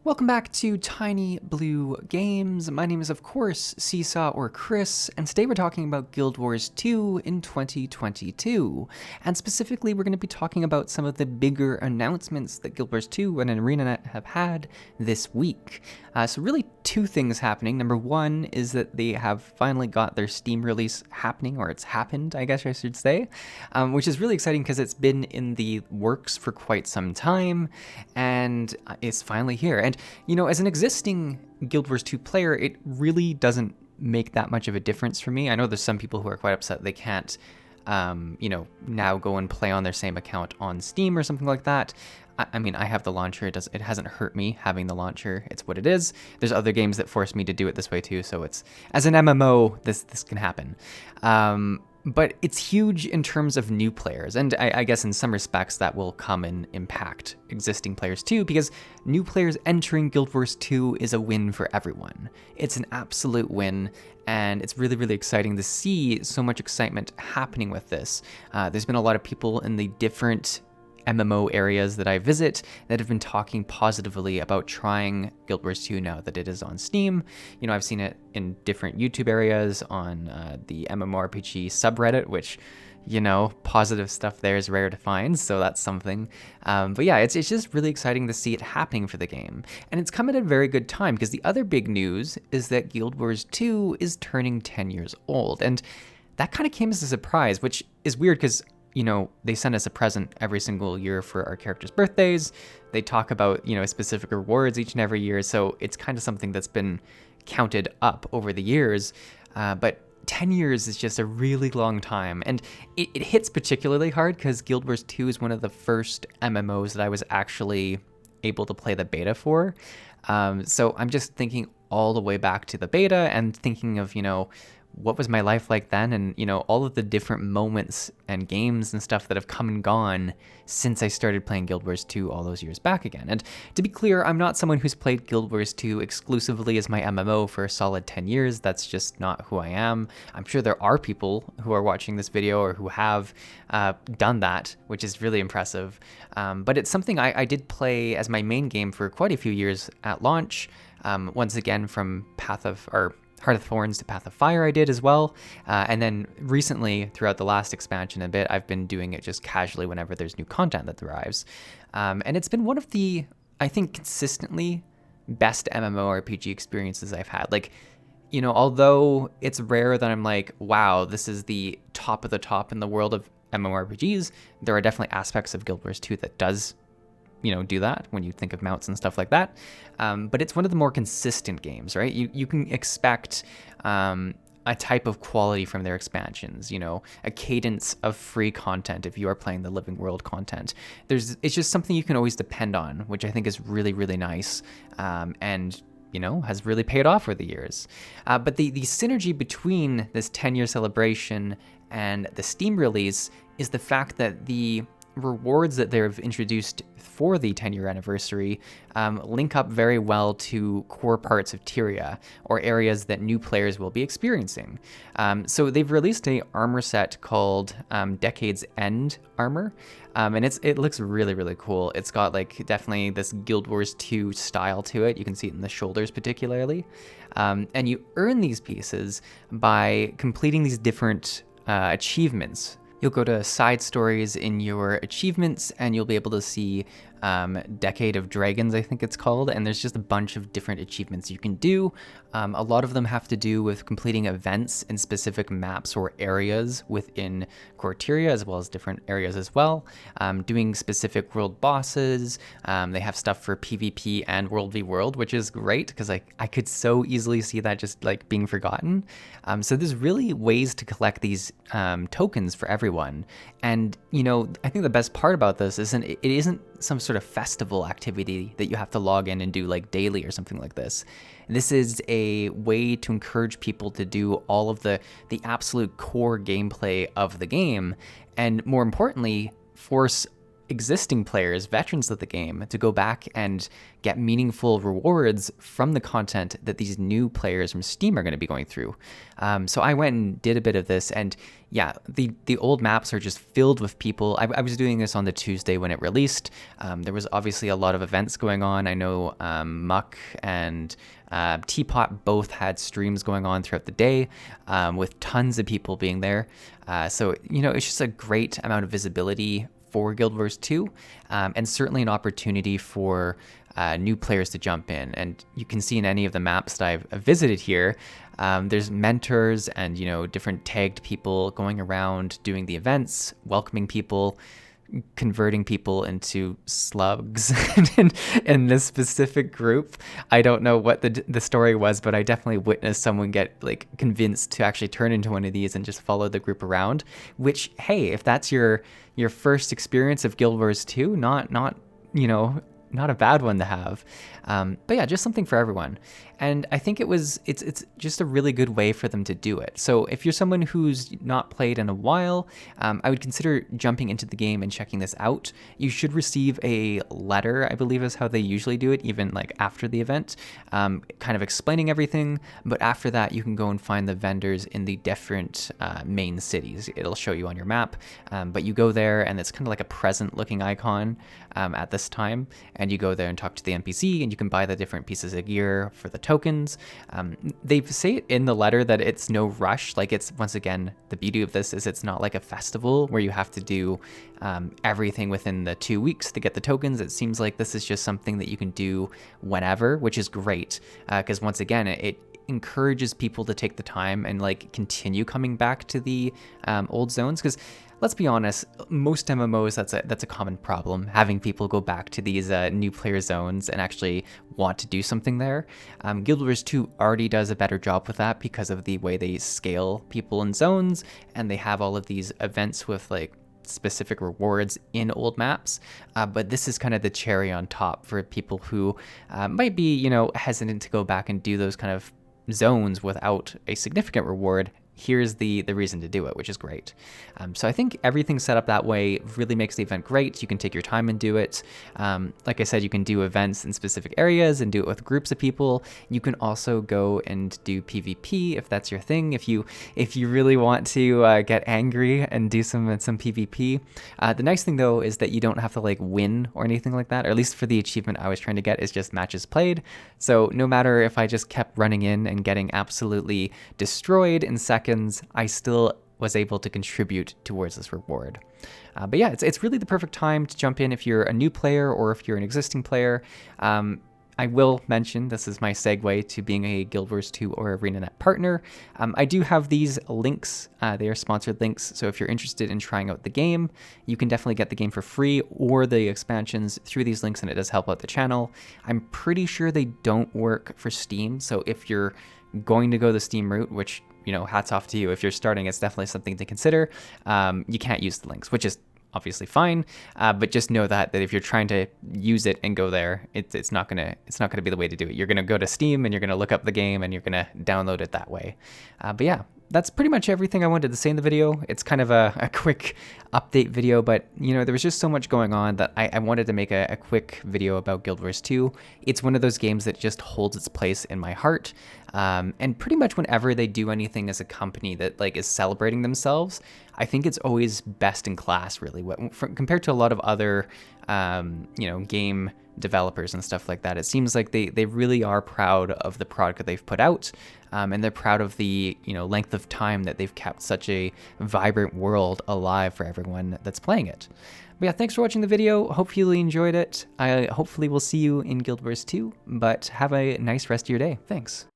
Welcome back to Tiny Blue Games. My name is, of course, Csaw or Chris, and today we're talking about Guild Wars 2 in 2022. And specifically, we're going to be talking about some of the bigger announcements that Guild Wars 2 and ArenaNet have had this week. So really two things happening. Number one is that they have finally got their Steam release happening, or it's happened, I guess I should say, which is really exciting because it's been in the works for quite some time, and it's finally here. And you know, as an existing Guild Wars 2 player, it really doesn't make that much of a difference for me. I know there's some people who are quite upset they can't, now go and play on their same account on Steam or something like that. I mean, I have the launcher. It hasn't hurt me having the launcher. It's what it is. There's other games that force me to do it this way too. So it's, as an MMO, this can happen. But it's huge in terms of new players, and I guess in some respects that will come and impact existing players too, because new players entering Guild Wars 2 is a win for everyone. It's an absolute win, and it's really, really exciting to see so much excitement happening with this. There's been a lot of people in the different MMO areas that I visit that have been talking positively about trying Guild Wars 2 now that it is on Steam. You know, I've seen it in different YouTube areas, on the MMORPG subreddit, which, you know, positive stuff there is rare to find, so that's something. But yeah, it's just really exciting to see it happening for the game. And it's come at a very good time, because the other big news is that Guild Wars 2 is turning 10 years old. And that kind of came as a surprise, which is weird because, you know, they send us a present every single year for our characters' birthdays. They talk about, you know, specific rewards each and every year. So it's kind of something that's been counted up over the years. But 10 years is just a really long time. And it hits particularly hard because Guild Wars 2 is one of the first MMOs that I was actually able to play the beta for. So I'm just thinking all the way back to the beta and thinking of, you know, what was my life like then, and you know, all of the different moments and games and stuff that have come and gone since I started playing Guild Wars 2 all those years back again. And to be clear, I'm not someone who's played Guild Wars 2 exclusively as my MMO for a solid 10 years. That's just not who I am. I'm sure there are people who are watching this video or who have done that, which is really impressive. But it's something I did play as my main game for quite a few years at launch. Once again, from Heart of Thorns to Path of Fire I did as well, and then recently, throughout the last expansion a bit, I've been doing it just casually whenever there's new content that arrives. And it's been one of the, I think, consistently best MMORPG experiences I've had. Like, you know, although it's rare that I'm like, wow, this is the top of the top in the world of MMORPGs, there are definitely aspects of Guild Wars 2 that does, you know, do that when you think of mounts and stuff like that. But it's one of the more consistent games, right? You can expect a type of quality from their expansions, you know, a cadence of free content if you are playing the Living World content. It's just something you can always depend on, which I think is really, really nice, and you know, has really paid off over the years. But the synergy between this 10-year celebration and the Steam release is the fact that the rewards that they've introduced for the 10-year anniversary link up very well to core parts of Tyria, or areas that new players will be experiencing. So they've released a armor set called Decade's End Armor, and it looks really, really cool. It's got like definitely this Guild Wars 2 style to it. You can see it in the shoulders particularly. And you earn these pieces by completing these different achievements. You'll go to side stories in your achievements, and you'll be able to see Decade of Dragons, I think it's called, and there's just a bunch of different achievements you can do. A lot of them have to do with completing events in specific maps or areas within Tyria, as well as different areas as well. Doing specific world bosses. They have stuff for PvP and World v World, which is great because I could so easily see that just like being forgotten. So there's really ways to collect these tokens for everyone. And you know, I think the best part about this it isn't some sort of festival activity that you have to log in and do like daily or something like this. This is a way to encourage people to do all of the absolute core gameplay of the game, and more importantly, force existing players, veterans of the game, to go back and get meaningful rewards from the content that these new players from Steam are going to be going through. So I went and did a bit of this, and yeah, the old maps are just filled with people. I was doing this on the Tuesday when it released. There was obviously a lot of events going on. I know Muck and Teapot both had streams going on throughout the day, with tons of people being there. So, it's just a great amount of visibility for Guild Wars 2, and certainly an opportunity for new players to jump in. And you can see in any of the maps that I've visited here, there's mentors and, different tagged people going around doing the events, welcoming people, converting people into slugs in this specific group. I don't know what the story was, but I definitely witnessed someone get convinced to actually turn into one of these and just follow the group around, which, hey, if that's your first experience of Guild Wars 2, not a bad one to have. But yeah, just something for everyone. And I think it's just a really good way for them to do it. So if you're someone who's not played in a while, I would consider jumping into the game and checking this out. You should receive a letter, I believe is how they usually do it, even after the event, kind of explaining everything. But after that, you can go and find the vendors in the different main cities. It'll show you on your map, but you go there and it's kind of like a present looking icon at this time. And you go there and talk to the NPC, and you can buy the different pieces of gear for the tokens. They say it in the letter that it's no rush. It's, once again, the beauty of this is it's not like a festival where you have to do everything within the 2 weeks to get the tokens. It seems like this is just something that you can do whenever, which is great, because once again, it encourages people to take the time and continue coming back to the old zones, because let's be honest, most MMOs, that's a common problem, having people go back to these new player zones and actually want to do something there. Guild Wars 2 already does a better job with that because of the way they scale people in zones, and they have all of these events with specific rewards in old maps, but this is kind of the cherry on top for people who might be, hesitant to go back and do those kind of zones without a significant reward. Here's the reason to do it, which is great. So I think everything set up that way really makes the event great. You can take your time and do it. Like I said, you can do events in specific areas and do it with groups of people. You can also go and do PvP if that's your thing. If you really want to get angry and do some PvP. The nice thing though is that you don't have to win or anything like that, or at least for the achievement I was trying to get is just matches played. So no matter if I just kept running in and getting absolutely destroyed in seconds, I still was able to contribute towards this reward. But yeah, it's really the perfect time to jump in if you're a new player or if you're an existing player. I will mention, this is my segue to being a Guild Wars 2 or ArenaNet partner. I do have these links. They are sponsored links, so if you're interested in trying out the game, you can definitely get the game for free or the expansions through these links, and it does help out the channel. I'm pretty sure they don't work for Steam, so if you're going to go the Steam route, which, hats off to you. If you're starting, it's definitely something to consider. You can't use the links, which is obviously fine, but just know that if you're trying to use it and go there, it's not gonna be the way to do it. You're gonna go to Steam and you're gonna look up the game and you're gonna download it that way. But yeah, that's pretty much everything I wanted to say in the video. It's kind of a quick update video, but there was just so much going on that I wanted to make a quick video about Guild Wars 2. It's one of those games that just holds its place in my heart. And pretty much whenever they do anything as a company that is celebrating themselves, I think it's always best in class, really, compared to a lot of other, game developers and stuff like that. It seems like they really are proud of the product that they've put out, and they're proud of the length of time that they've kept such a vibrant world alive for everyone that's playing it. But yeah, thanks for watching the video. Hope you really enjoyed it. I hopefully will see you in Guild Wars 2, but have a nice rest of your day. Thanks.